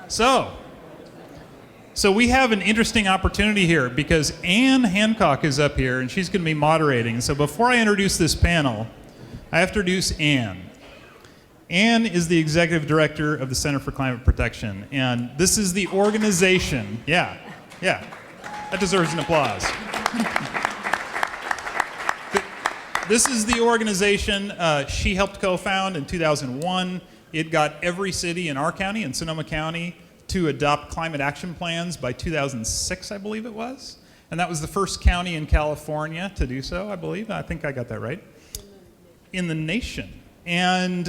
So we have an interesting opportunity here because Anne Hancock is up here and she's going to be moderating. So before I introduce this panel, I have to introduce Anne. Anne is the executive director of the Center for Climate Protection, and this is the organization. Yeah, that deserves an applause. This is the organization she helped co-found in 2001. It got every city in our county, in Sonoma County, to adopt climate action plans by 2006, I believe it was. And that was the first county in California to do so, I believe. I think I got that right. In the nation. And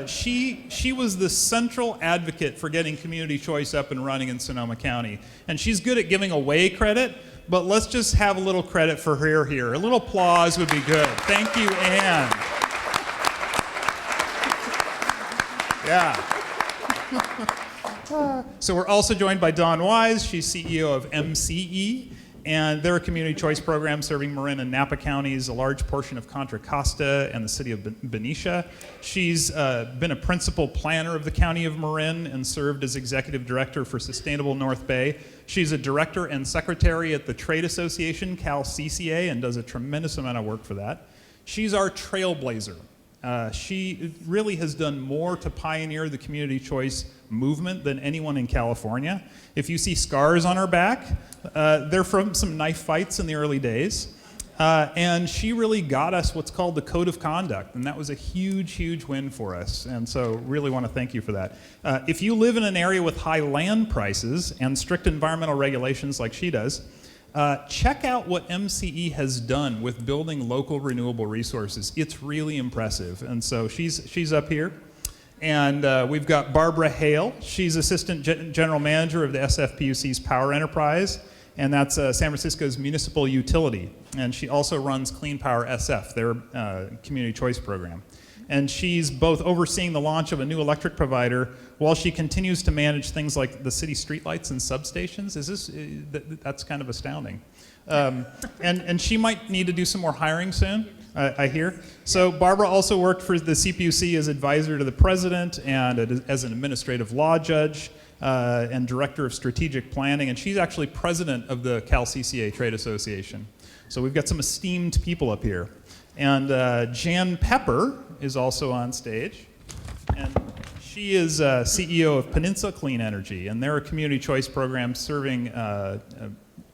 she was the central advocate for getting community choice up and running in Sonoma County. And she's good at giving away credit, but let's just have a little credit for her here. A little applause would be good. Thank you, Anne. Yeah. So we're also joined by Dawn Weisz. She's CEO of MCE. And they're a community choice program serving Marin and Napa counties, a large portion of Contra Costa and the city of Benicia. She's been a principal planner of the county of Marin and served as executive director for Sustainable North Bay. She's a director and secretary at the trade association, Cal CCA, and does a tremendous amount of work for that. She's our trailblazer. She really has done more to pioneer the community choice movement than anyone in California. If you see scars on her back, they're from some knife fights in the early days. And she really got us what's called the Code of Conduct, and that was a huge, huge win for us. And so really want to thank you for that. If you live in an area with high land prices and strict environmental regulations like she does, check out what MCE has done with building local renewable resources. It's really impressive. And so she's up here. And we've got Barbara Hale. She's Assistant General Manager of the SFPUC's Power Enterprise, and that's San Francisco's municipal utility. And she also runs CleanPowerSF, their community choice program. And she's both overseeing the launch of a new electric provider while she continues to manage things like the city streetlights and substations. That's kind of astounding. And she might need to do some more hiring soon, I hear. So Barbara also worked for the CPUC as advisor to the president and as an administrative law judge and director of strategic planning. And she's actually president of the Cal CCA Trade Association. So we've got some esteemed people up here. And Jan Pepper is also on stage. And she is CEO of Peninsula Clean Energy. And they're a community choice program serving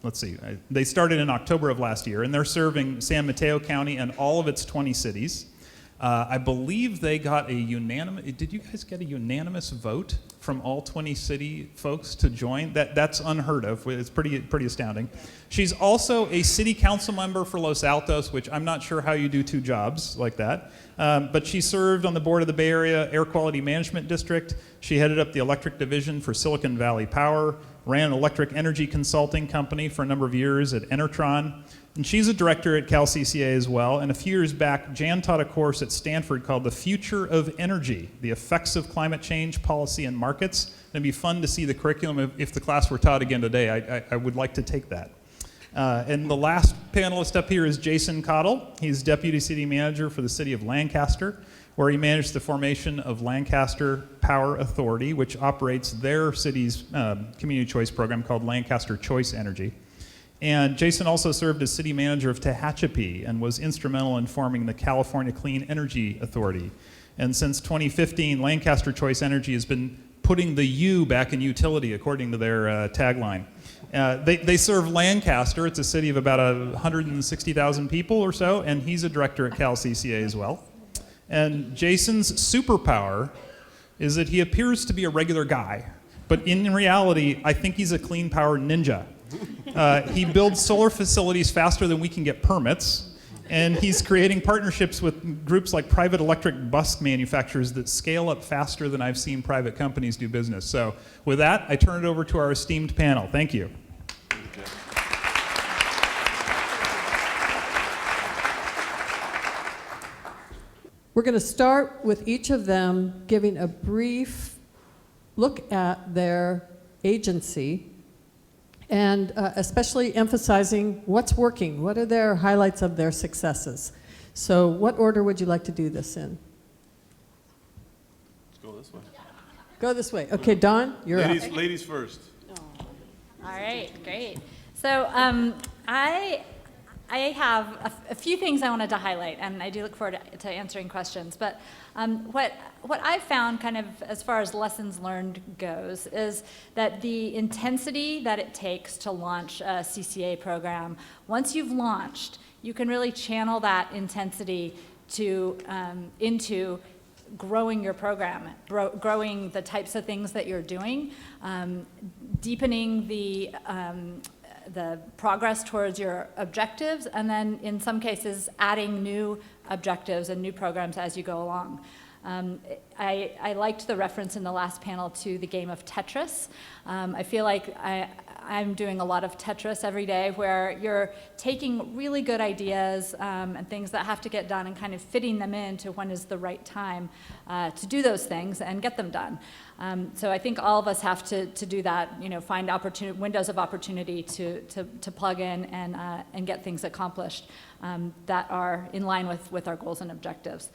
let's see, they started in October of last year, and they're serving San Mateo County and all of its 20 cities. I believe they got a unanimous, did you guys get a unanimous vote from all 20 city folks to join? That's unheard of. It's pretty astounding. She's also a city council member for Los Altos, which I'm not sure how you do two jobs like that. But she served on the board of the Bay Area Air Quality Management District. She headed up the electric division for Silicon Valley Power, ran an electric energy consulting company for a number of years at Enertron. And she's a director at Cal CCA as well. And a few years back, Jan taught a course at Stanford called The Future of Energy, the Effects of Climate Change, Policy, and Markets. It'd be fun to see the curriculum if the class were taught again today. I would like to take that. And the last panelist up here is Jason Caudle. He's Deputy City Manager for the City of Lancaster, where he managed the formation of Lancaster Power Authority, which operates their city's community choice program called Lancaster Choice Energy. And Jason also served as city manager of Tehachapi and was instrumental in forming the California Clean Energy Authority. And since 2015, Lancaster Choice Energy has been putting the U back in utility, according to their tagline. They serve Lancaster. It's a city of about 160,000 people or so, and he's a director at Cal CCA as well. And Jason's superpower is that he appears to be a regular guy, but in reality, I think he's a clean power ninja. He builds solar facilities faster than we can get permits, and he's creating partnerships with groups like private electric bus manufacturers that scale up faster than I've seen private companies do business. So with that, I turn it over to our esteemed panel. Thank you. We're going to start with each of them giving a brief look at their agency and especially emphasizing what's working. What are their highlights of their successes? So what order would you like to do this in? Let's go this way. Go this way. Okay, Dawn, you're up. Ladies first. All right, great. So I have a few things I wanted to highlight, and I do look forward to answering questions. But what I've found, kind of as far as lessons learned goes, is that the intensity that it takes to launch a CCA program, once you've launched, you can really channel that intensity into growing your program, growing the types of things that you're doing, deepening the progress towards your objectives, and then in some cases adding new objectives and new programs as you go along. I liked the reference in the last panel to the game of Tetris. I feel like I'm doing a lot of Tetris every day, where you're taking really good ideas and things that have to get done and kind of fitting them into when is the right time to do those things and get them done. So I think all of us have to do that, find windows of opportunity to plug in and get things accomplished that are in line with our goals and objectives.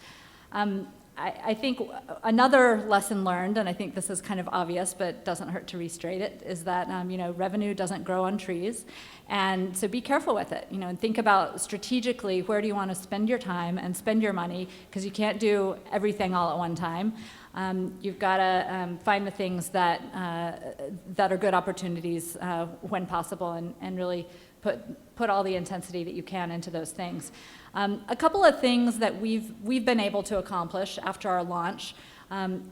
I think another lesson learned, and I think this is kind of obvious, but doesn't hurt to restate it, is that revenue doesn't grow on trees, and so be careful with it. And think about strategically, where do you want to spend your time and spend your money, because you can't do everything all at one time. You've got to find the things that are good opportunities when possible, and really put all the intensity that you can into those things. A couple of things that we've been able to accomplish after our launch.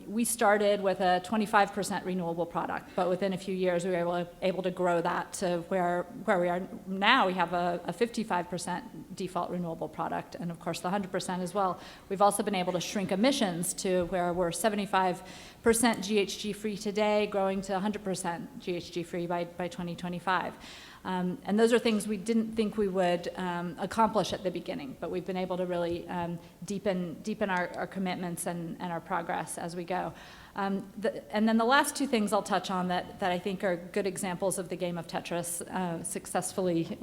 We started with a 25% renewable product, but within a few years we were able to grow that to where we are now. We have a 55% default renewable product, and of course the 100% as well. We've also been able to shrink emissions to where we're 75% GHG free today, growing to 100% GHG free by 2025. And those are things we didn't think we would accomplish at the beginning, but we've been able to really deepen our commitments and our progress as we go. And then the last two things I'll touch on that I think are good examples of the game of Tetris successfully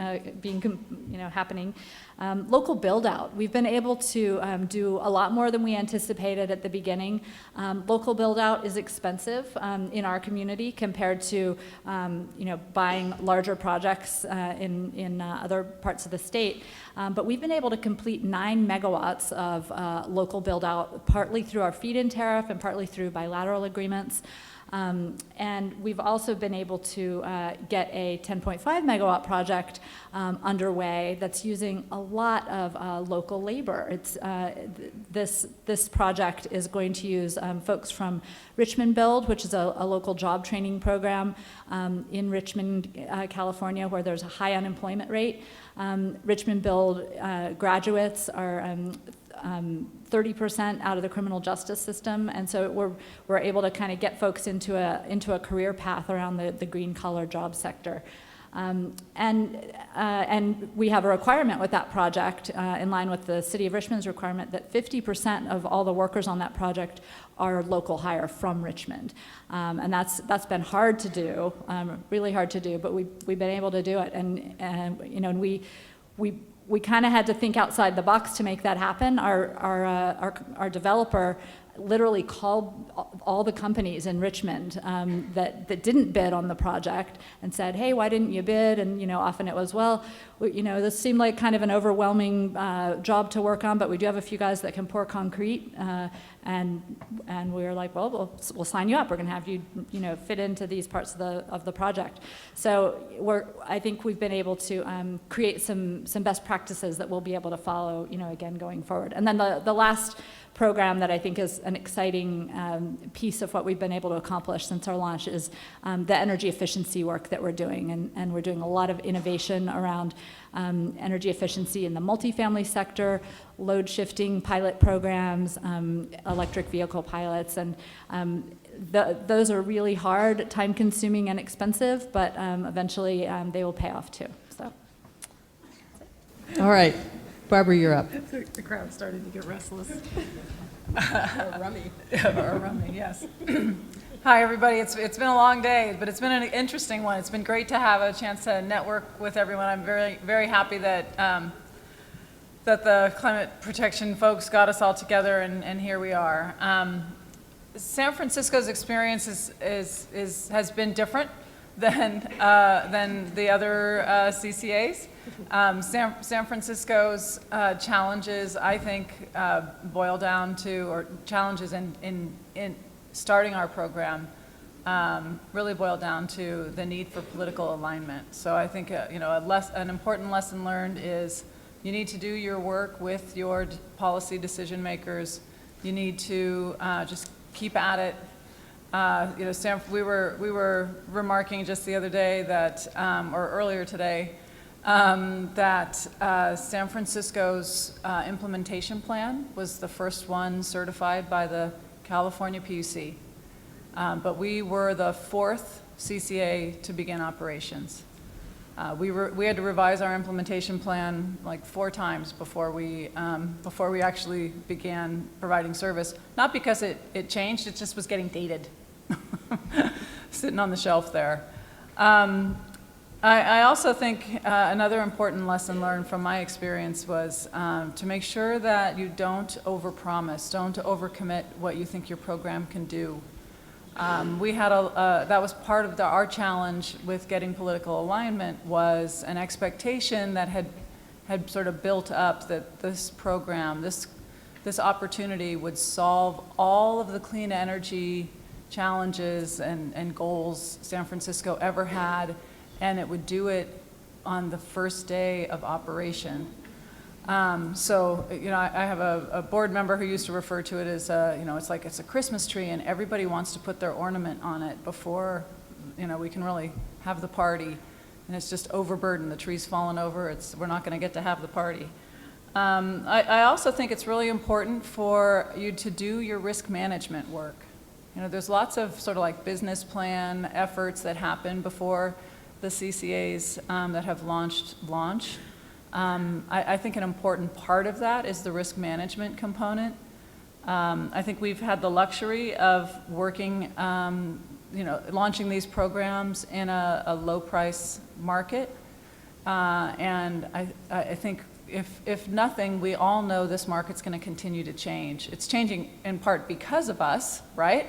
happening. Local build out. We've been able to do a lot more than we anticipated at the beginning. Local build out is expensive in our community compared to buying larger projects in other parts of the state. But we've been able to complete 9 megawatts of local build out, partly through our feed-in tariff and partly through bilateral agreements. And we've also been able to get a 10.5 megawatt project underway that's using a lot of local labor. It's, this project is going to use folks from Richmond Build, which is a local job training program in Richmond, California, where there's a high unemployment rate. Richmond Build graduates are 30% out of the criminal justice system, and so we're able to kind of get folks into a career path around the green collar job sector. And we have a requirement with that project in line with the City of Richmond's requirement that 50% of all the workers on that project are local hire from Richmond. And that's been hard to do, really hard to do, but we've been able to do it. And we kind of had to think outside the box to make that happen. Our developer literally called all the companies in Richmond that didn't bid on the project and said, hey, why didn't you bid? And often it was, well, this seemed like kind of an overwhelming job to work on, but we do have a few guys that can pour concrete. And we were like, well, we'll sign you up. We're going to have you, fit into these parts of the project. So I think we've been able to create some best practices that we'll be able to follow, again going forward. And then the last program that I think is an exciting piece of what we've been able to accomplish since our launch is the energy efficiency work that we're doing. And we're doing a lot of innovation around energy efficiency in the multifamily sector, load shifting pilot programs, electric vehicle pilots, and those are really hard, time consuming and expensive, but eventually they will pay off too. So. All right. Barbara, you're up. The crowd's starting to get restless. Or rummy. Or rummy, yes. Hi, everybody. It's been a long day, but it's been an interesting one. It's been great to have a chance to network with everyone. I'm very, very happy that that the climate protection folks got us all together, and here we are. San Francisco's experience has been different than the other CCAs. San Francisco's challenges, I think, boil down to, or challenges in starting our program, really boil down to the need for political alignment. So I think an important lesson learned is you need to do your work with your policy decision makers. You need to just keep at it. We were remarking just the other day that, or earlier today, that San Francisco's implementation plan was the first one certified by the California PUC. But we were the 4th CCA to begin operations. We had to revise our implementation plan like 4 times before we actually began providing service. Not because it changed, it just was getting dated, sitting on the shelf there. I also think another important lesson learned from my experience was to make sure that you don't overpromise, don't overcommit what you think your program can do. We had that was part of our challenge with getting political alignment, was an expectation that had sort of built up that this program, this opportunity would solve all of the clean energy challenges and goals San Francisco ever had, and it would do it on the first day of operation. So, I have a board member who used to refer to it as, it's like it's a Christmas tree and everybody wants to put their ornament on it before, we can really have the party. And it's just overburdened, the tree's fallen over, we're not gonna get to have the party. I also think it's really important for you to do your risk management work. There's lots of sort of like business plan efforts that happen before the CCAs that have launch. I think an important part of that is the risk management component. I think we've had the luxury of working, launching these programs in a low price market. And I think if nothing, we all know this market's going to continue to change. It's changing in part because of us, right?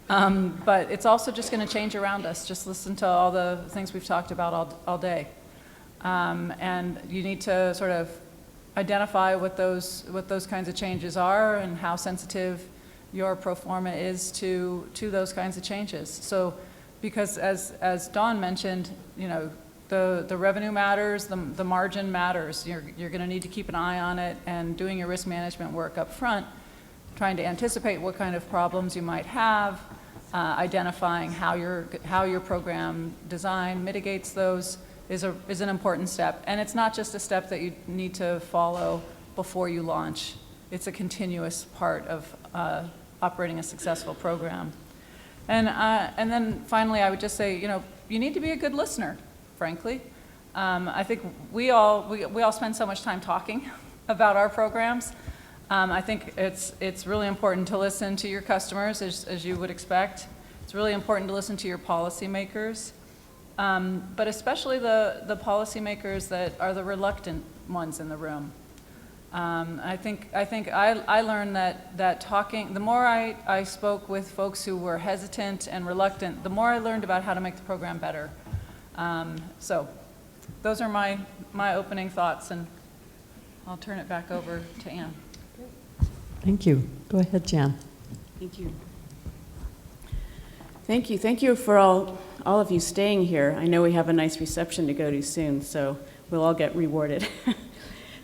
But it's also just going to change around us. Just listen to all the things we've talked about all day. And you need to sort of identify what those kinds of changes are and how sensitive your pro forma is to those kinds of changes. So, because as Dawn mentioned, the revenue matters, the margin matters. You're going to need to keep an eye on it, and doing your risk management work up front, trying to anticipate what kind of problems you might have, identifying how your program design mitigates those is an important step. And it's not just a step that you need to follow before you launch. It's a continuous part of operating a successful program. And then finally, I would just say, you need to be a good listener, frankly. I think we all spend so much time talking about our programs. I think it's really important to listen to your customers, as you would expect. It's really important to listen to your policymakers. But especially the policymakers that are the reluctant ones in the room. I think I learned that talking, the more I spoke with folks who were hesitant and reluctant, the more I learned about how to make the program better. So those are my opening thoughts, and I'll turn it back over to Ann. Thank you. Go ahead, Jan. Thank you. Thank you. Thank you for all of you staying here. I know we have a nice reception to go to soon, so we'll all get rewarded.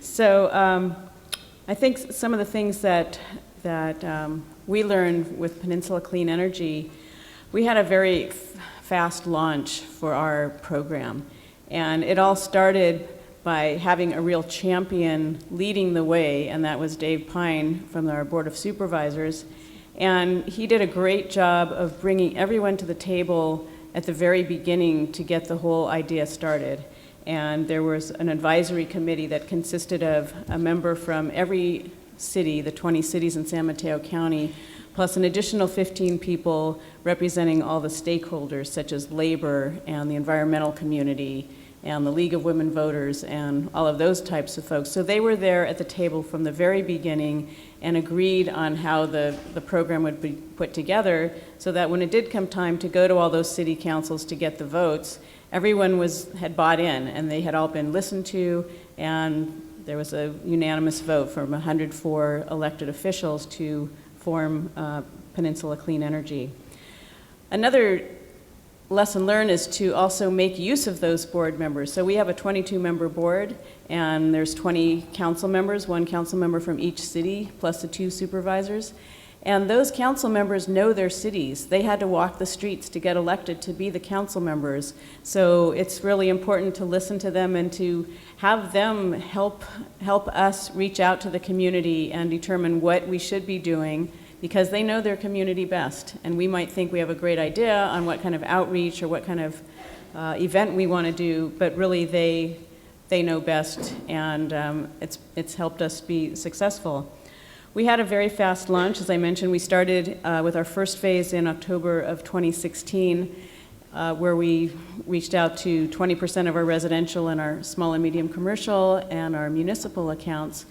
So I think some of the things that we learned with Peninsula Clean Energy, we had a very fast launch for our program. And it all started by having a real champion leading the way, and that was Dave Pine from our Board of Supervisors. And he did a great job of bringing everyone to the table at the very beginning to get the whole idea started. And there was an advisory committee that consisted of a member from every city, the 20 cities in San Mateo County, plus an additional 15 people representing all the stakeholders, such as labor and the environmental community and the League of Women Voters and all of those types of folks. So they were there at the table from the very beginning and agreed on how the program would be put together so that when it did come time to go to all those city councils to get the votes, everyone had bought in and they had all been listened to, and there was a unanimous vote from 104 elected officials to form Peninsula Clean Energy. Another lesson learned is to also make use of those board members. So we have a 22-member board, and there's 20 council members, one council member from each city, plus the 2 supervisors. And those council members know their cities. They had to walk the streets to get elected to be the council members. So it's really important to listen to them and to have them help us reach out to the community and determine what we should be doing, because they know their community best. And we might think we have a great idea on what kind of outreach or what kind of event we want to do, but really they know best, and it's helped us be successful. We had a very fast launch. As I mentioned, we started with our first phase in October of 2016, where we reached out to 20% of our residential and our small and medium commercial and our municipal accounts.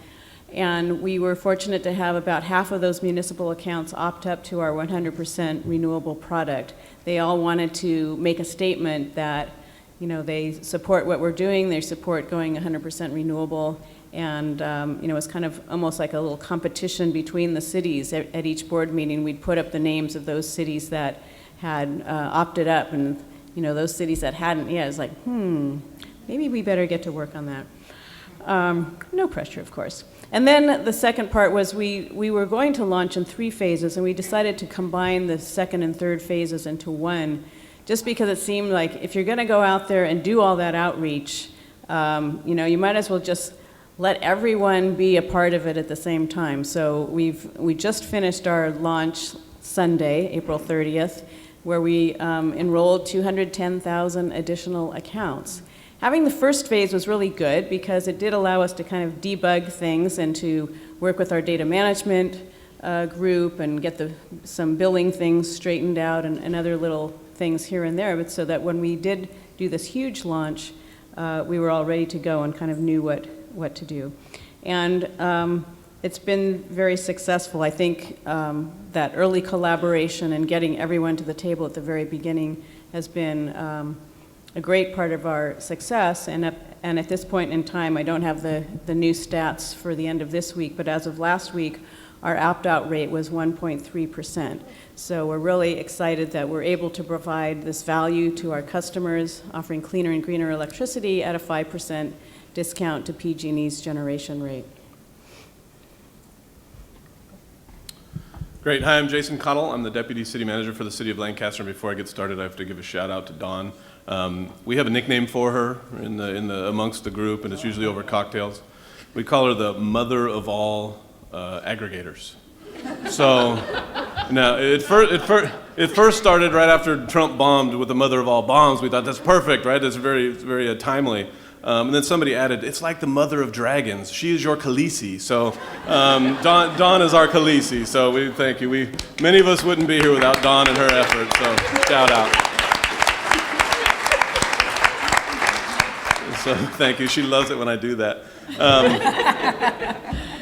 And we were fortunate to have about half of those municipal accounts opt up to our 100% renewable product. They all wanted to make a statement that, they support what we're doing, they support going 100% renewable, and it's kind of almost like a little competition between the cities. At each board meeting, we'd put up the names of those cities that had opted up, and those cities that hadn't yet, it's like, maybe we better get to work on that. No pressure, of course. And then the second part was we were going to launch in 3 phases, and we decided to combine the second and third phases into one, just because it seemed like if you're going to go out there and do all that outreach, you might as well just let everyone be a part of it at the same time. So we just finished our launch Sunday, April 30th, where we enrolled 210,000 additional accounts. Having the first phase was really good because it did allow us to kind of debug things and to work with our data management group and get some billing things straightened out and other little things here and there, but so that when we did do this huge launch, we were all ready to go and kind of knew what to do. And it's been very successful. I think that early collaboration and getting everyone to the table at the very beginning has been a great part of our success, and at this point in time, I don't have the new stats for the end of this week, but as of last week, our opt-out rate was 1.3%. So we're really excited that we're able to provide this value to our customers, offering cleaner and greener electricity at a 5% discount to PG&E's generation rate. Great. Hi, I'm Jason Caudle. I'm the Deputy City Manager for the City of Lancaster. And before I get started, I have to give a shout out to Dawn. We have a nickname for her amongst the group, and it's usually over cocktails. We call her the mother of all aggregators. So now it first started right after Trump bombed with the mother of all bombs. We thought that's perfect, right? That's very, very timely. And then somebody added, it's like the mother of dragons. She is your Khaleesi. So Dawn is our Khaleesi. So we thank you. Many of us wouldn't be here without Dawn and her effort. So shout out. So thank you. She loves it when I do that.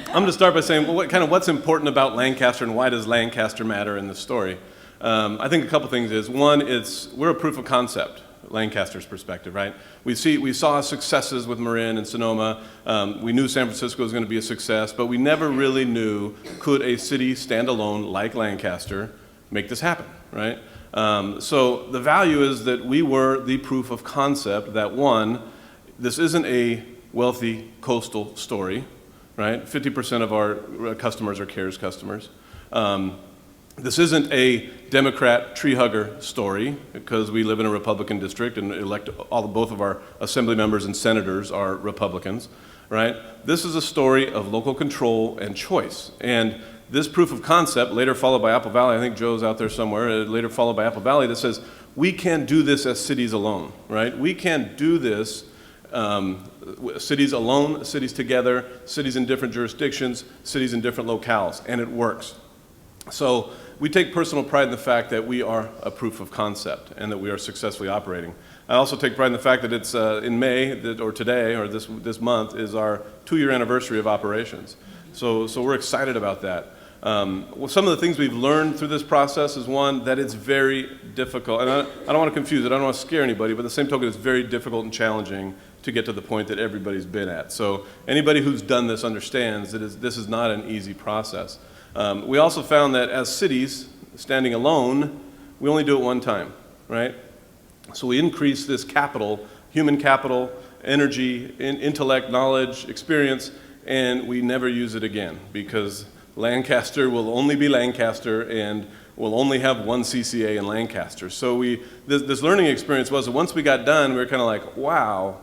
I'm going to start by saying, what's important about Lancaster and why does Lancaster matter in this story? I think a couple things is, one, we're a proof of concept, Lancaster's perspective, right? We saw successes with Marin and Sonoma. We knew San Francisco was going to be a success, but we never really knew, could a city stand alone like Lancaster make this happen, right? So the value is that we were the proof of concept that, one, this isn't a wealthy coastal story, right? 50% of our customers are CARES customers. This isn't a Democrat tree hugger story because we live in a Republican district and both of our assembly members and senators are Republicans, right? This is a story of local control and choice. And this proof of concept, later followed by Apple Valley, I think Joe's out there somewhere, later followed by Apple Valley, that says we can't do this as cities alone, right? We can't do this cities alone, cities together, cities in different jurisdictions, cities in different locales, and it works. So we take personal pride in the fact that we are a proof of concept and that we are successfully operating. I also take pride in the fact that it's in May, or today, or this month, is our 2-year anniversary of operations. So we're excited about that. Well, some of the things we've learned through this process is, one, that it's very difficult, and I don't want to confuse it, I don't want to scare anybody, but the same token, it's very difficult and challenging to get to the point that everybody's been at. So anybody who's done this understands that this is not an easy process. We also found that as cities, standing alone, we only do it one time, right? So we increase this capital, human capital, energy, intellect, knowledge, experience, and we never use it again, because Lancaster will only be Lancaster and will only have one CCA in Lancaster. So this learning experience was that once we got done, we were kind of like, wow,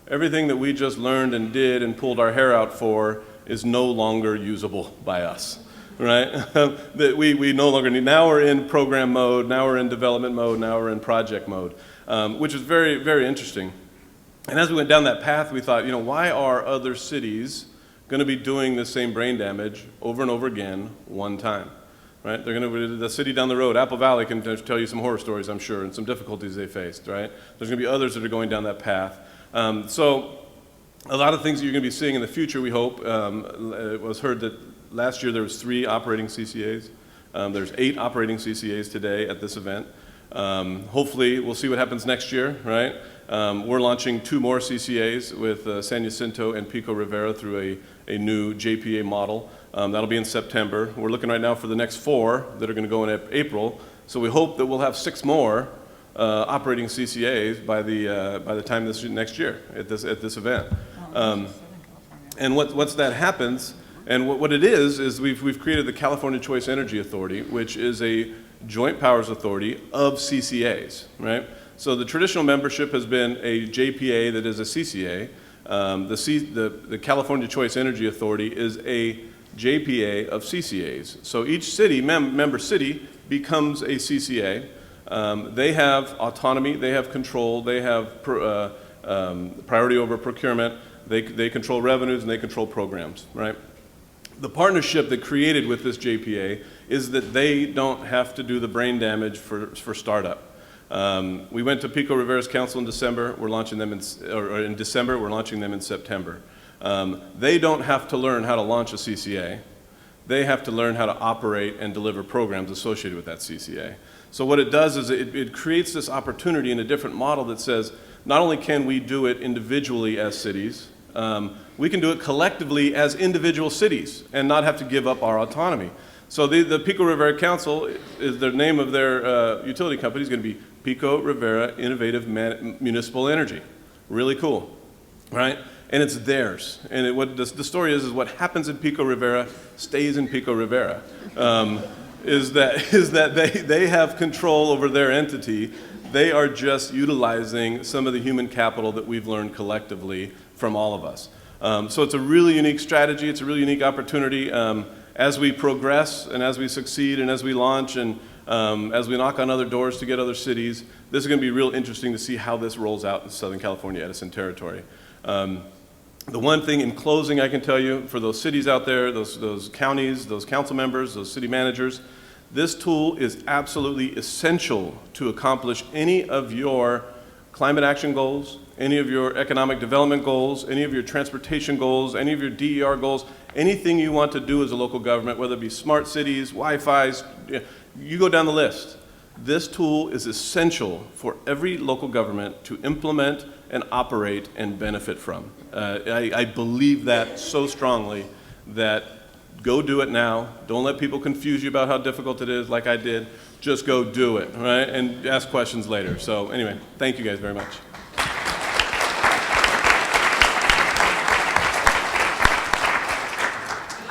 everything that we just learned and did and pulled our hair out for is no longer usable by us, right? That we no longer need. Now we're in program mode, now we're in development mode, now we're in project mode, which is very, very interesting. And as we went down that path, we thought, why are other cities going to be doing the same brain damage over and over again one time, right? They're going to, the city down the road, Apple Valley, can tell you some horror stories, I'm sure, and some difficulties they faced, right? There's going to be others that are going down that path. So a lot of things that you're going to be seeing in the future, we hope. It was heard that last year there was 3 operating CCAs. There's 8 operating CCAs today at this event. Hopefully, we'll see what happens next year, right? We're launching 2 more CCAs with San Jacinto and Pico Rivera through a new JPA model. That'll be in September. We're looking right now for the next 4 that are going to go in April. So we hope that we'll have 6 more operating CCAs by the time next year at this event. And once that happens, and what it is we've created the California Choice Energy Authority, which is a joint powers authority of CCAs, right? So the traditional membership has been a JPA that is a CCA. The California Choice Energy Authority is a JPA of CCAs. So each city, member city, becomes a CCA. They have autonomy, they have control, they have priority over procurement, they control revenues, and they control programs, right? The partnership that created with this JPA is that they don't have to do the brain damage for startup. We went to Pico Rivera's council in December. We're launching them in December. We're launching them in September. They don't have to learn how to launch a CCA. They have to learn how to operate and deliver programs associated with that CCA. So what it does is it creates this opportunity in a different model that says not only can we do it individually as cities, we can do it collectively as individual cities and not have to give up our autonomy. So the Pico Rivera Council, is the name of their utility company, is going to be Pico Rivera Innovative Municipal Energy. Really cool, right? And it's theirs. And what the story is what happens in Pico Rivera stays in Pico Rivera. Is that they have control over their entity. They are just utilizing some of the human capital that we've learned collectively from all of us. So it's a really unique strategy. It's a really unique opportunity. As we progress and as we succeed and as we launch and as we knock on other doors to get other cities, this is going to be real interesting to see how this rolls out in Southern California Edison territory. The one thing in closing I can tell you for those cities out there, those counties, those council members, those city managers, this tool is absolutely essential to accomplish any of your climate action goals, any of your economic development goals, any of your transportation goals, any of your DER goals, anything you want to do as a local government, whether it be smart cities, Wi-Fi's, you go down the list. This tool is essential for every local government to implement and operate and benefit from. I believe that so strongly that go do it now. Don't let people confuse you about how difficult it is like I did. Just go do it, right? And ask questions later. So anyway, thank you guys very much.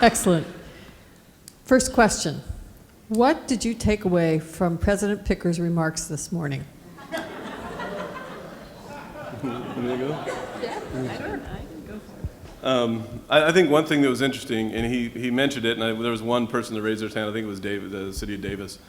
Excellent. First question. What did you take away from President Picker's remarks this morning? I think one thing that was interesting, and he mentioned it, and there was one person that raised their hand, I think it was David, the city of Davis.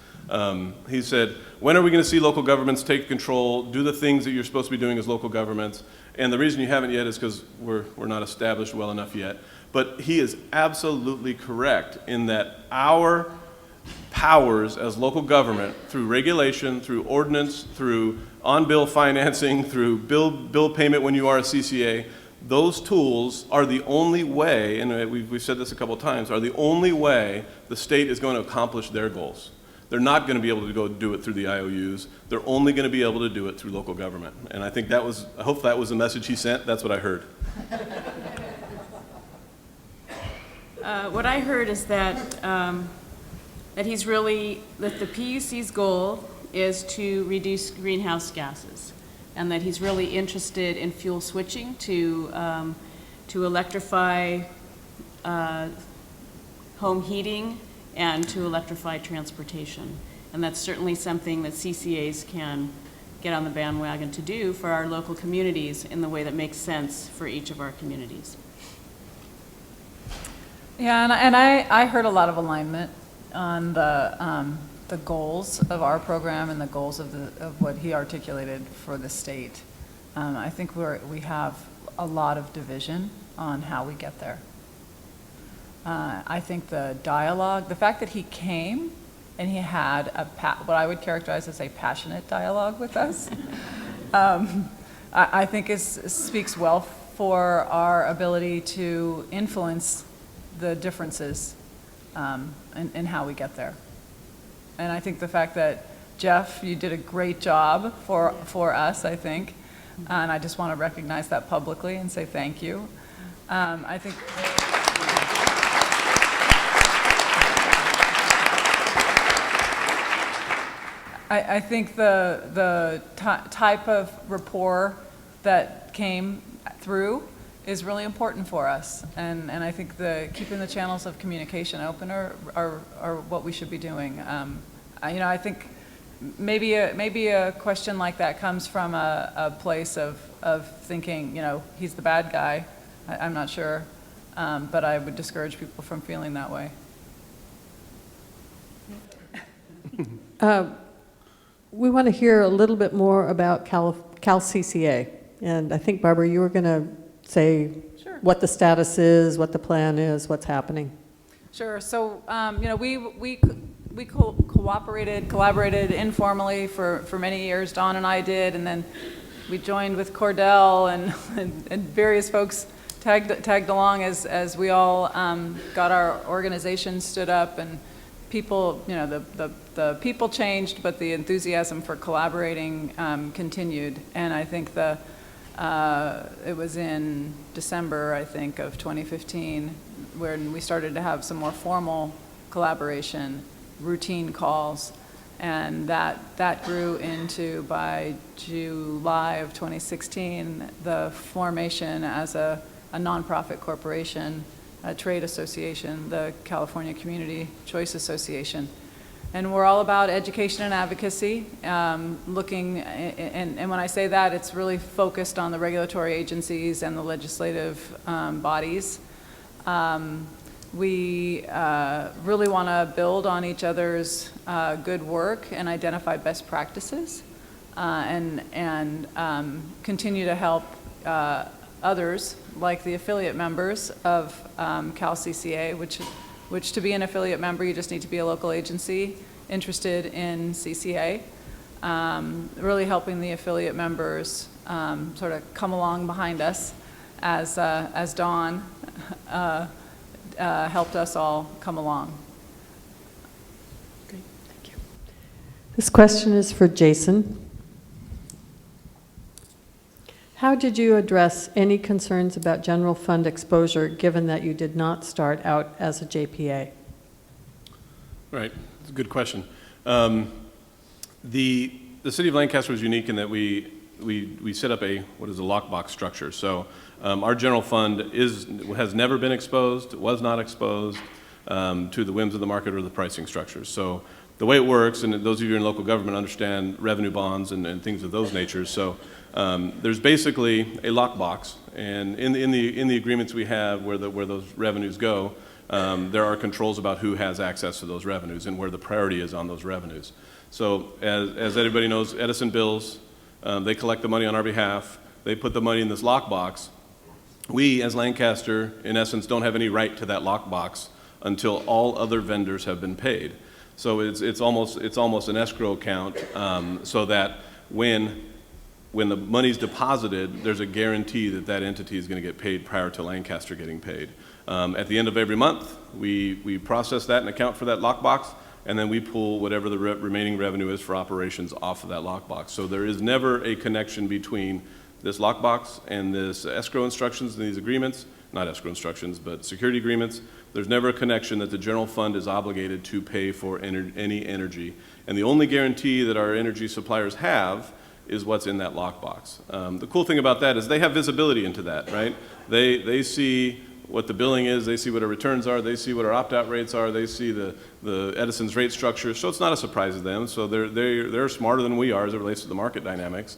He said, when are we going to see local governments take control, do the things that you're supposed to be doing as local governments? And the reason you haven't yet is because we're not established well enough yet. But he is absolutely correct in that our powers as local government through regulation, through ordinance, through on-bill financing, through bill payment when you are a CCA. Those tools are the only way, and we've said this a couple of times, are the only way the state is going to accomplish their goals. They're not going to be able to go do it through the IOUs. They're only going to be able to do it through local government. And I think I hope that was the message he sent. That's what I heard. What I heard is that that the PUC's goal is to reduce greenhouse gases, and that he's really interested in fuel switching to electrify home heating and to electrify transportation. And that's certainly something that CCAs can get on the bandwagon to do for our local communities in the way that makes sense for each of our communities. Yeah, and I heard a lot of alignment on the goals of our program and the goals of what he articulated for the state. I think we have a lot of division on how we get there. I think the dialogue, the fact that he came and he had what I would characterize as a passionate dialogue with us, I think speaks well for our ability to influence the differences in how we get there. And I think the fact that, Geof, you did a great job for us, I think, and I just want to recognize that publicly and say thank you. I think I think the type of rapport that came through is really important for us, and I think keeping the channels of communication open are what we should be doing. I think maybe a question like that comes from a place of thinking, he's the bad guy. I'm not sure, but I would discourage people from feeling that way. We want to hear a little bit more about Cal CCA, and I think, Barbara, you were going to say Sure. what the status is, what the plan is, what's happening. Sure. So, we collaborated informally for many years. Dawn and I did, and then we joined with Caudle and various folks tagged along as we all got our organization stood up, and people, the people changed, but the enthusiasm for collaborating continued. And I think it was in December, I think, of 2015, when we started to have some more formal collaboration, routine calls, and that grew into, by July of 2016, the formation as a nonprofit corporation, a trade association, the California Community Choice Association. And we're all about education and advocacy, looking, and when I say that, it's really focused on the regulatory agencies and the legislative bodies. We really want to build on each other's good work and identify best practices, and continue to help others, like the affiliate members of Cal CCA, which to be an affiliate member, you just need to be a local agency interested in CCA. Really helping the affiliate members sort of come along behind us as Dawn helped us all come along. Great, thank you. This question is for Jason. How did you address any concerns about general fund exposure, given that you did not start out as a JPA? Right, it's a good question. The city of Lancaster was unique in that we set up a lockbox structure. So our general fund has never been exposed, was not exposed to the whims of the market or the pricing structures. So the way it works, and those of you in local government understand revenue bonds and things of those natures. So there's basically a lockbox, and in the agreements we have where those revenues go, there are controls about who has access to those revenues and where the priority is on those revenues. So as everybody knows, Edison bills, they collect the money on our behalf. They put the money in this lockbox. We, as Lancaster, in essence, don't have any right to that lockbox until all other vendors have been paid. So it's almost an escrow account, so that when the money's deposited, there's a guarantee that that entity is going to get paid prior to Lancaster getting paid. At the end of every month, we process that and account for that lockbox, and then we pull whatever the remaining revenue is for operations off of that lockbox. So there is never a connection between this lockbox and this escrow instructions and these agreements, not escrow instructions, but security agreements. There's never a connection that the general fund is obligated to pay for any energy. And the only guarantee that our energy suppliers have is what's in that lockbox. The cool thing about that is they have visibility into that, right? They see what the billing is, they see what our returns are, they see what our opt-out rates are, they see the Edison's rate structure, so it's not a surprise to them. So they're smarter than we are as it relates to the market dynamics.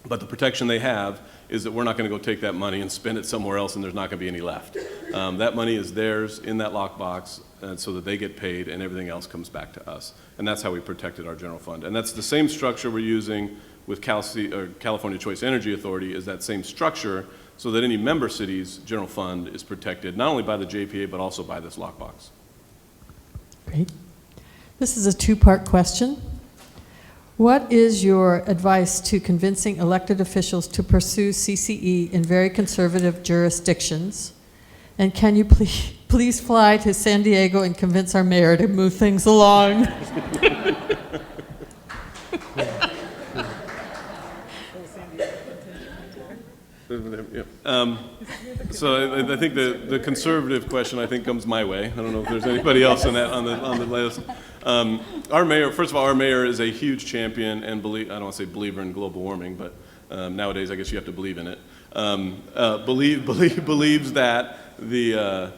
But the protection they have is that we're not going to go take that money and spend it somewhere else and there's not going to be any left. That money is theirs in that lockbox so that they get paid and everything else comes back to us. And that's how we protected our general fund. And that's the same structure we're using with California Choice Energy Authority, is that same structure, so that any member city's general fund is protected not only by the JPA but also by this lockbox. Great. This is a two-part question. What is your advice to convincing elected officials to pursue CCE in very conservative jurisdictions? And can you please fly to San Diego and convince our mayor to move things along? So I think the conservative question I think comes my way. I don't know if there's anybody else on the list. Our mayor, first of all, our mayor is a huge champion and I don't want to say believer in global warming, but nowadays I guess you have to believe in it. Believes that the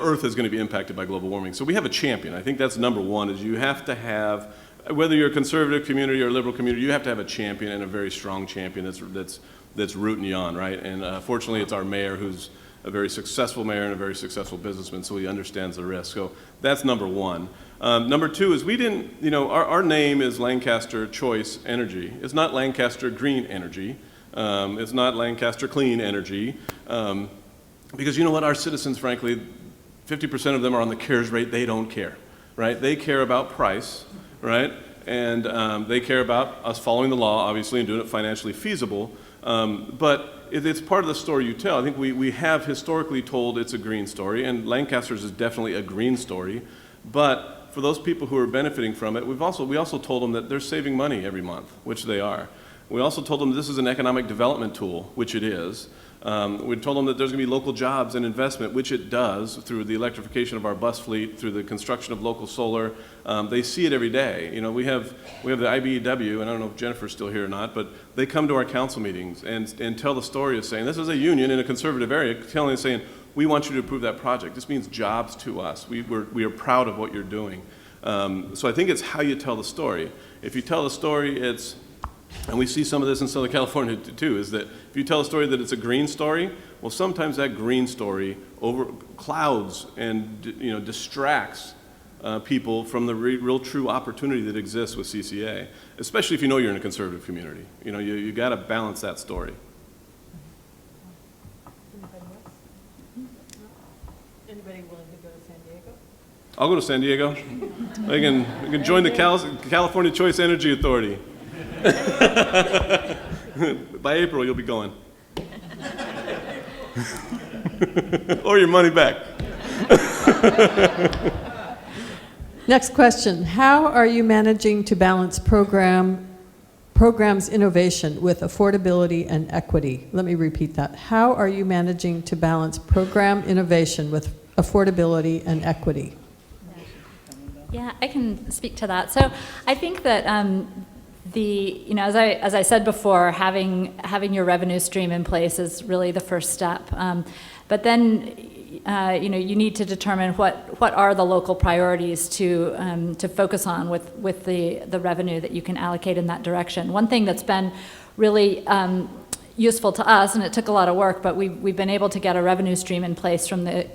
Earth is going to be impacted by global warming. So we have a champion. I think that's number one. Is you have to have, whether you're a conservative community or a liberal community, you have to have a champion, and a very strong champion that's rooting you on, right? And fortunately, it's our mayor, who's a very successful mayor and a very successful businessman, so he understands the risk. So that's number one. Number two is we didn't, our name is Lancaster Choice Energy. It's not Lancaster Green Energy. It's not Lancaster Clean Energy. Because you know what, our citizens, frankly, 50% of them are on the CARES rate. They don't care, right? They care about price, right? And they care about us following the law, obviously, and doing it financially feasible. But it's part of the story you tell. I think we have historically told it's a green story, and Lancaster's is definitely a green story. But for those people who are benefiting from it, we also told them that they're saving money every month, which they are. We also told them this is an economic development tool, which it is. We told them that there's going to be local jobs and investment, which it does through the electrification of our bus fleet, through the construction of local solar. They see it every day. We have the IBEW, and I don't know if Jennifer's still here or not, but they come to our council meetings and tell the story of saying, this is a union in a conservative area, telling us, saying, we want you to approve that project. This means jobs to us. We are proud of what you're doing. So I think it's how you tell the story. If you tell the story, and we see some of this in Southern California too, is that if you tell a story that it's a green story, well, sometimes that green story clouds and distracts people from the real true opportunity that exists with CCA, especially if you know you're in a conservative community. You got to balance that story. Anybody willing to go to San Diego? I'll go to San Diego. I can join the California Choice Energy Authority. By April, you'll be going. Or your money back. Next question. How are you managing to balance program's innovation with affordability and equity? Let me repeat that. How are you managing to balance program innovation with affordability and equity? Yeah, I can speak to that. So I think that as I said before, having your revenue stream in place is really the first step. But then, you need to determine what are the local priorities to focus on with the revenue that you can allocate in that direction. One thing that's been really useful to us, and it took a lot of work, but we've been able to get a revenue stream in place from the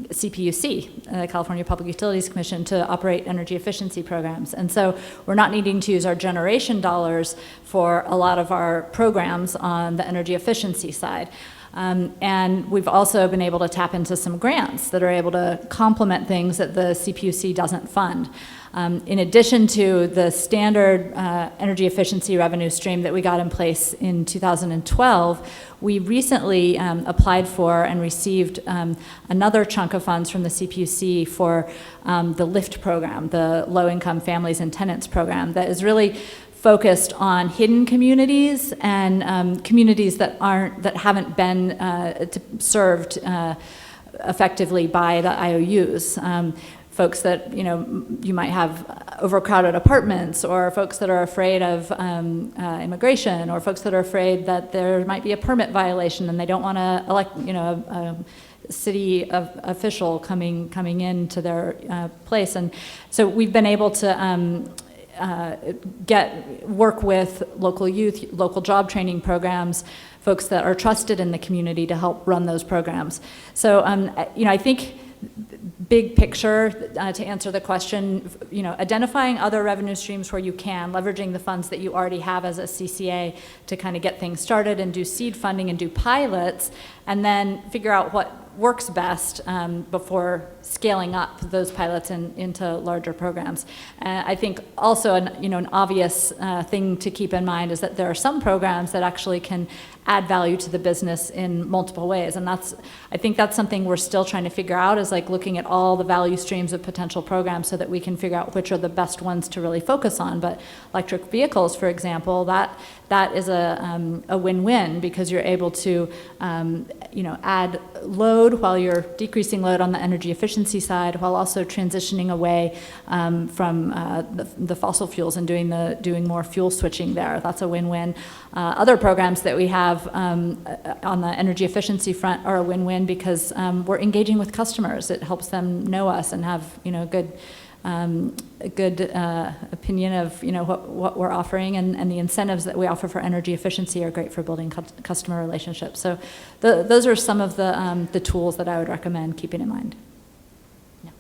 CPUC, the California Public Utilities Commission, to operate energy efficiency programs. And so we're not needing to use our generation dollars for a lot of our programs on the energy efficiency side. And we've also been able to tap into some grants that are able to complement things that the CPUC doesn't fund. In addition to the standard energy efficiency revenue stream that we got in place in 2012, we recently applied for and received another chunk of funds from the CPUC for the LIFT program, the Low Income Families and Tenants program, that is really focused on hidden communities and communities that haven't been served effectively by the IOUs. Folks that, you might have overcrowded apartments, or folks that are afraid of immigration, or folks that are afraid that there might be a permit violation and they don't want to elect, a city official coming into their place. And so we've been able to work with local youth, local job training programs, folks that are trusted in the community to help run those programs. So, I think big picture, to answer the question, identifying other revenue streams where you can, leveraging the funds that you already have as a CCA to kind of get things started and do seed funding and do pilots, and then figure out what works best before scaling up those pilots into larger programs. I think also an obvious thing to keep in mind is that there are some programs that actually can add value to the business in multiple ways, and I think that's something we're still trying to figure out, is like looking at all the value streams of potential programs so that we can figure out which are the best ones to really focus on. But electric vehicles, for example, that is a win-win, because you're able to add load while you're decreasing load on the energy efficiency side, while also transitioning away from the fossil fuels and doing more fuel switching there. That's a win-win. Other programs that we have on the energy efficiency front are a win-win, because we're engaging with customers. It helps them know us and have a good opinion of what we're offering, and the incentives that we offer for energy efficiency are great for building customer relationships. So those are some of the tools that I would recommend keeping in mind. Yeah.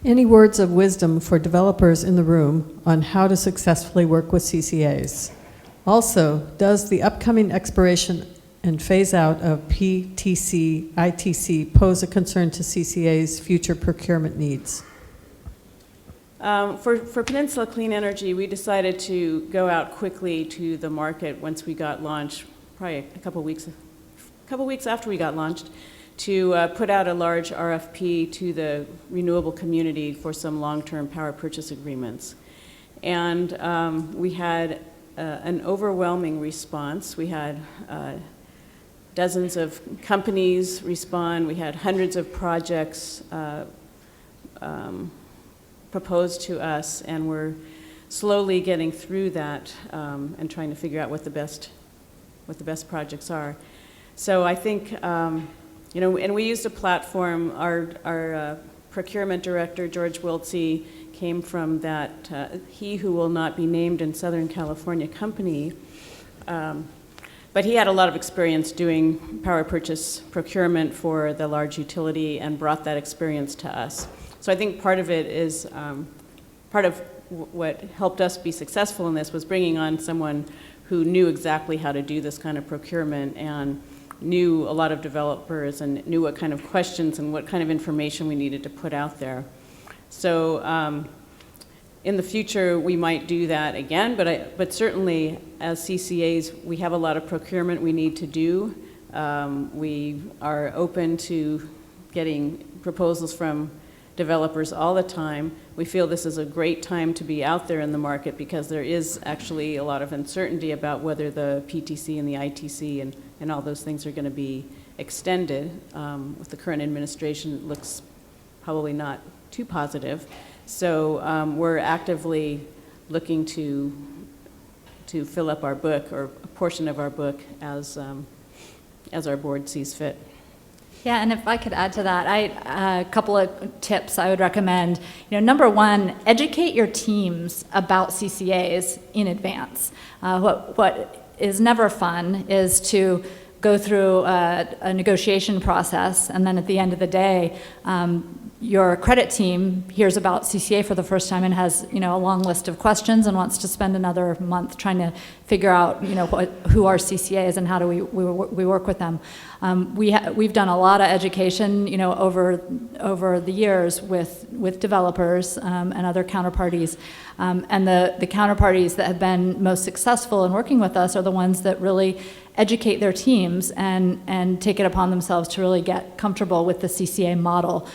Any words of wisdom for developers in the room on how to successfully work with CCAs? Also, does the upcoming expiration and phase out of PTC, ITC pose a concern to CCA's future procurement needs? For Peninsula Clean Energy, we decided to go out quickly to the market once we got launched, probably a couple weeks after we got launched, to put out a large RFP to the renewable community for some long-term power purchase agreements. And we had an overwhelming response. We had dozens of companies respond. We had hundreds of projects proposed to us, and we're slowly getting through that and trying to figure out what the best projects are. So I think, and we used a platform. Our procurement director, George Wiltsey, came from that he who will not be named in Southern California company. But he had a lot of experience doing power purchase procurement for the large utility and brought that experience to us. So I think part of it is, part of what helped us be successful in this was bringing on someone who knew exactly how to do this kind of procurement and knew a lot of developers and knew what kind of questions and what kind of information we needed to put out there. So in the future, we might do that again, but certainly as CCAs, we have a lot of procurement we need to do. We are open to getting proposals from developers all the time. We feel this is a great time to be out there in the market, because there is actually a lot of uncertainty about whether the PTC and the ITC and all those things are going to be extended. With the current administration, it looks probably not too positive. So we're actively looking to fill up our book, or a portion of our book, as our board sees fit. Yeah, and if I could add to that, a couple of tips I would recommend. Number one, educate your teams about CCAs in advance. What is never fun is to go through a negotiation process, and then at the end of the day, your credit team hears about CCA for the first time and has, a long list of questions and wants to spend another month trying to figure out, who are CCAs and how do we work with them. We've done a lot of education, over the years with developers and other counterparties. And the counterparties that have been most successful in working with us are the ones that really educate their teams and take it upon themselves to really get comfortable with the CCA model.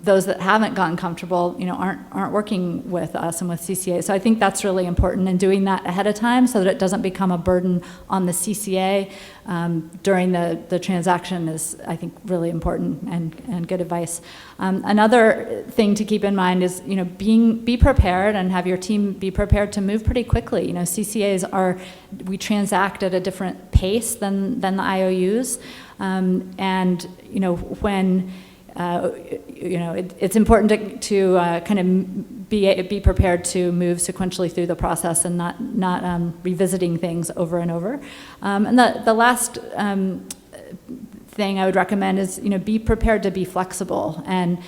Those that haven't gotten comfortable, aren't working with us and with CCA. So I think that's really important, and doing that ahead of time so that it doesn't become a burden on the CCA during the transaction is, I think, really important and good advice. Another thing to keep in mind is, be prepared and have your team be prepared to move pretty quickly. CCAs we transact at a different pace than the IOUs, and when it's important to kind of be prepared to move sequentially through the process and not revisiting things over and over. And the last thing I would recommend is, be prepared to be flexible and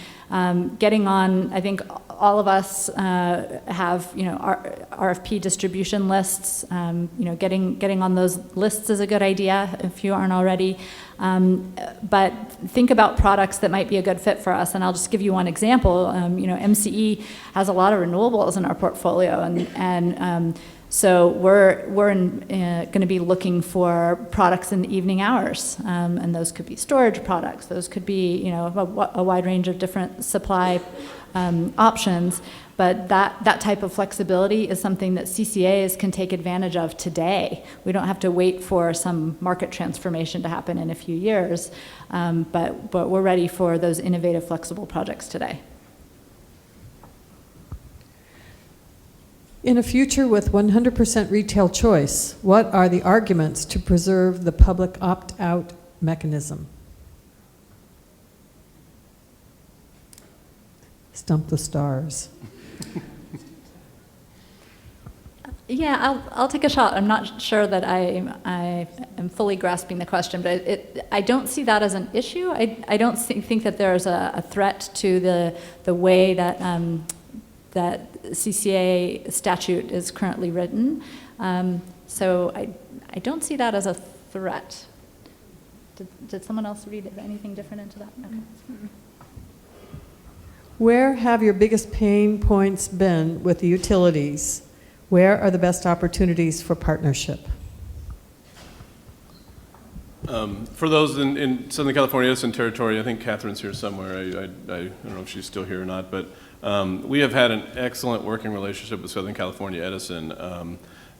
getting on. I think all of us have, RFP distribution lists. Getting on those lists is a good idea if you aren't already. But think about products that might be a good fit for us. And I'll just give you one example. MCE has a lot of renewables in our portfolio, and so we're going to be looking for products in the evening hours, and those could be storage products. Those could be, a wide range of different supply options. But that type of flexibility is something that CCAs can take advantage of today. We don't have to wait for some market transformation to happen in a few years, but we're ready for those innovative, flexible projects today. In a future with 100% retail choice, what are the arguments to preserve the public opt-out mechanism? Stump the stars. Yeah, I'll take a shot. I'm not sure that I am fully grasping the question, but I don't see that as an issue. I don't think that there's a threat to the way that that CCA statute is currently written. So I don't see that as a threat. Did someone else read anything different into that? Okay. Where have your biggest pain points been with the utilities? Where are the best opportunities for partnership? For those in Southern California Edison territory, I think Catherine's here somewhere. I don't know if she's still here or not, but we have had an excellent working relationship with Southern California Edison.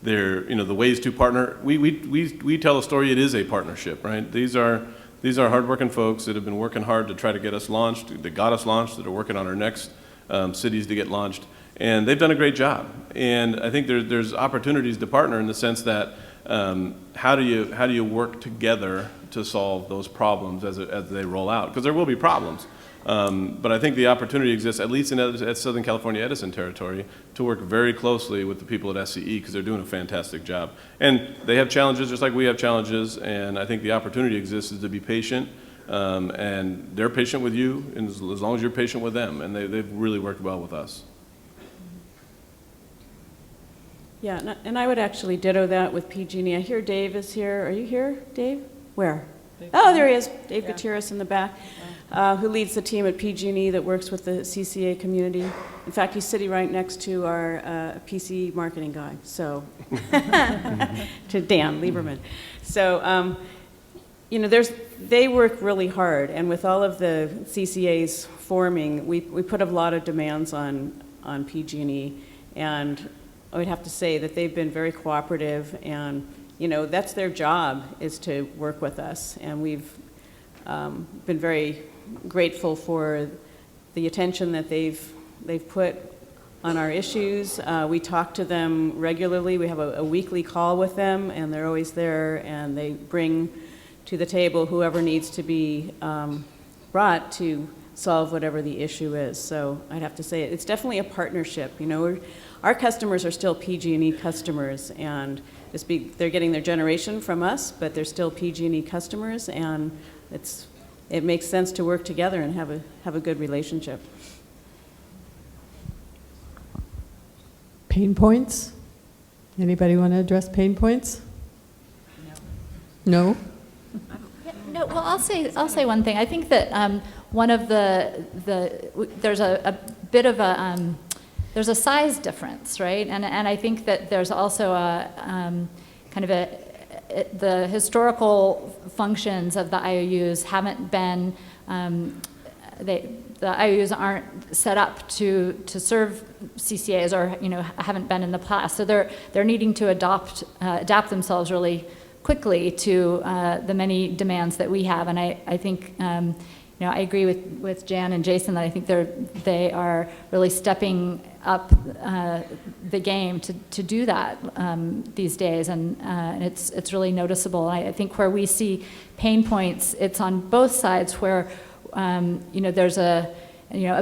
They're, the Weisz to partner. We tell a story. It is a partnership, right? These are hardworking folks that have been working hard to try to get us launched, that got us launched, that are working on our next cities to get launched, and they've done a great job. And I think there's opportunities to partner in the sense that how do you work together to solve those problems as they roll out? Because there will be problems. But I think the opportunity exists, at least at Southern California Edison territory, to work very closely with the people at SCE because they're doing a fantastic job. And they have challenges just like we have challenges, and I think the opportunity exists is to be patient, and they're patient with you, and as long as you're patient with them, and they've really worked well with us. Yeah, and I would actually ditto that with PG&E. I hear Dave is here. Are you here, Dave? Where? Oh, there he is, Dave Gutierrez in the back, who leads the team at PG&E that works with the CCA community. In fact, he's sitting right next to our PC marketing guy, so, to Dan Lieberman. So, they work really hard, and with all of the CCAs forming, we put a lot of demands on PG&E, and I would have to say that they've been very cooperative, and that's their job, is to work with us. And we've been very grateful for the attention that they've put on our issues. We talk to them regularly. We have a weekly call with them, and they're always there, and they bring to the table whoever needs to be brought to solve whatever the issue is. So I'd have to say it's definitely a partnership. Our customers are still PG&E customers, and they're getting their generation from us, but they're still PG&E customers, and it's it makes sense to work together and have a good relationship. Pain points? Anybody want to address pain points? No? Yeah, no, well, I'll say one thing. I think that one of there's a bit of a there's a size difference, right? And I think that there's also a kind of the historical functions of the IOUs haven't been the IOUs aren't set up to serve CCAs, or haven't been in the past. So they're needing to adapt themselves really quickly to the many demands that we have. And I think I agree with Jan and Jason that I think they are really stepping up the game to do that these days, and it's really noticeable. I think where we see pain points, it's on both sides, where there's a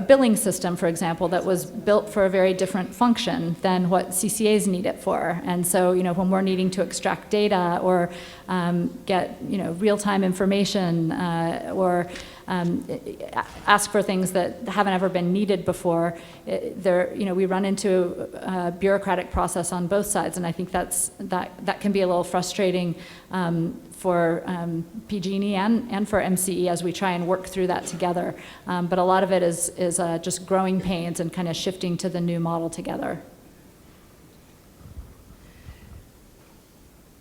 billing system, for example, that was built for a very different function than what CCAs need it for. And so, when we're needing to extract data or get, real-time information or ask for things that haven't ever been needed before, we run into a bureaucratic process on both sides, and I think that can be a little frustrating for PG&E and for MCE as we try and work through that together. But a lot of it is just growing pains and kind of shifting to the new model together.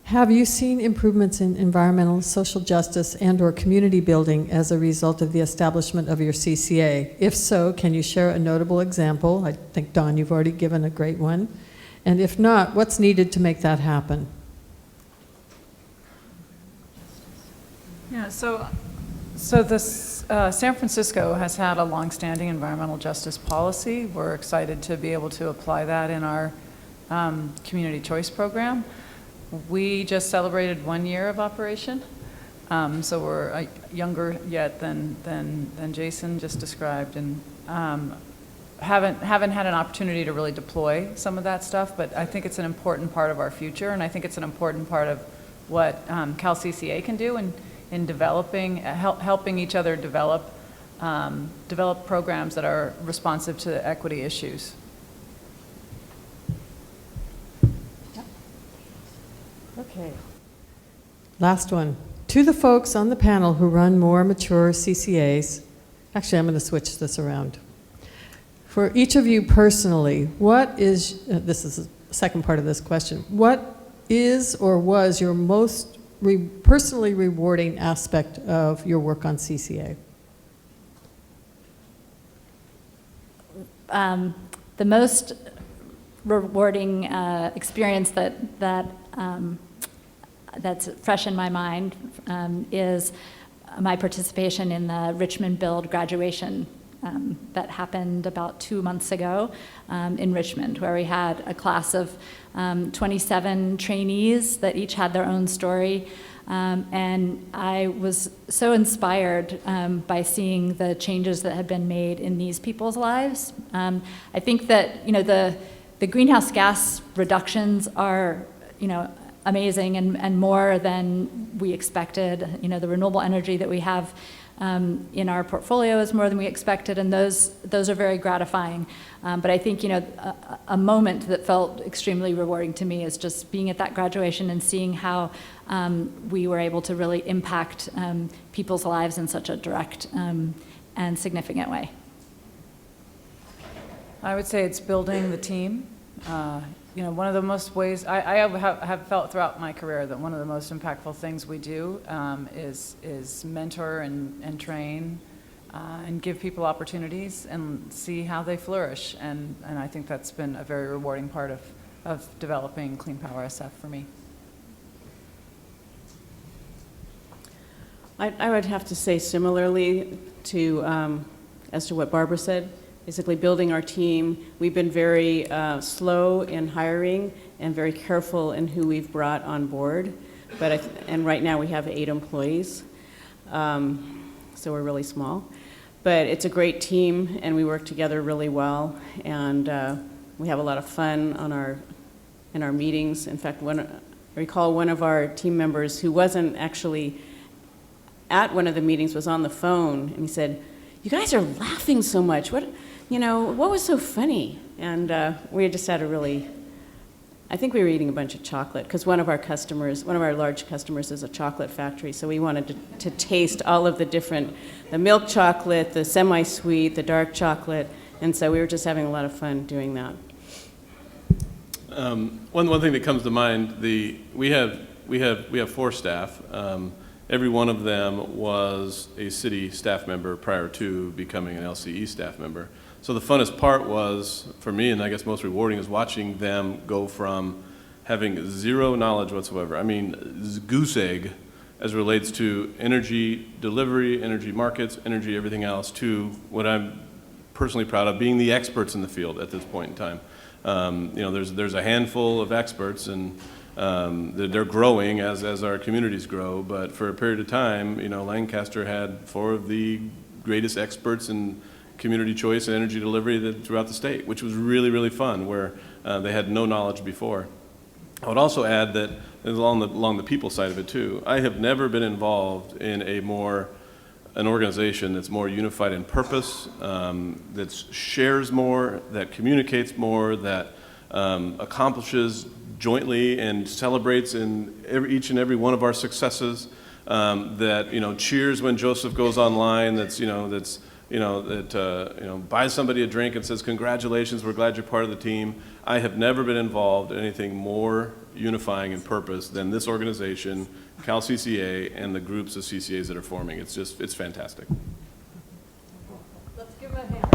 Have you seen improvements in environmental, social justice, and/or community building as a result of the establishment of your CCA? If so, can you share a notable example? I think, Dawn, you've already given a great one. And if not, what's needed to make that happen? Yeah, so this San Francisco has had a longstanding environmental justice policy. We're excited to be able to apply that in our community choice program. We just celebrated 1 year of operation, so we're younger yet than Jason just described, and haven't had an opportunity to really deploy some of that stuff. But I think it's an important part of our future, and I think it's an important part of what Cal CCA can do in developing, helping each other develop programs that are responsive to equity issues. Okay. Last one. To the folks on the panel who run more mature CCAs, actually, I'm going to switch this around. For each of you personally, what is, this is the second part of this question, what is or was your most personally rewarding aspect of your work on CCA? The most rewarding experience that's fresh in my mind is my participation in the Richmond Build graduation that happened about 2 months ago in Richmond, where we had a class of 27 trainees that each had their own story. And I was so inspired by seeing the changes that had been made in these people's lives. I think that the greenhouse gas reductions are amazing and more than we expected. The renewable energy that we have in our portfolio is more than we expected, and those are very gratifying. But I think a moment that felt extremely rewarding to me is just being at that graduation and seeing how we were able to really impact people's lives in such a direct and significant way. I would say it's building the team. One of the most ways, I have felt throughout my career that one of the most impactful things we do is mentor and train and give people opportunities and see how they flourish. And I think that's been a very rewarding part of developing CleanPowerSF for me. I would have to say similarly to as to what Barbara said. Basically building our team. We've been very slow in hiring and very careful in who we've brought on board. And right now we have 8 employees, so we're really small. But it's a great team, and we work together really well, and we have a lot of fun in our meetings. In fact, I recall one of our team members who wasn't actually at one of the meetings was on the phone, and he said, "You guys are laughing so much. What was so funny?" And we just had a really, I think we were eating a bunch of chocolate, because one of our large customers is a chocolate factory, so we wanted to taste all of the milk chocolate, the semi-sweet, the dark chocolate, and so we were just having a lot of fun doing that. One thing that comes to mind, we have 4 staff. Every one of them was a city staff member prior to becoming an LCE staff member. So the funnest part was, for me, and I guess most rewarding, is watching them go from having zero knowledge whatsoever, I mean, goose egg, as relates to energy delivery, energy markets, energy everything else, to what I'm personally proud of, being the experts in the field at this point in time. There's a handful of experts, and they're growing as our communities grow, but for a period of time, Lancaster had 4 of the greatest experts in community choice and energy delivery throughout the state, which was really, really fun, where they had no knowledge before. I would also add that along the people side of it too, I have never been involved in an organization that's more unified in purpose, that shares more, that communicates more, that accomplishes jointly and celebrates in each and every one of our successes, that cheers when Joseph goes online, that buys somebody a drink and says, "Congratulations, we're glad you're part of the team." I have never been involved in anything more unifying in purpose than this organization, Cal CCA, and the groups of CCAs that are forming. It's fantastic. Let's give him a hand.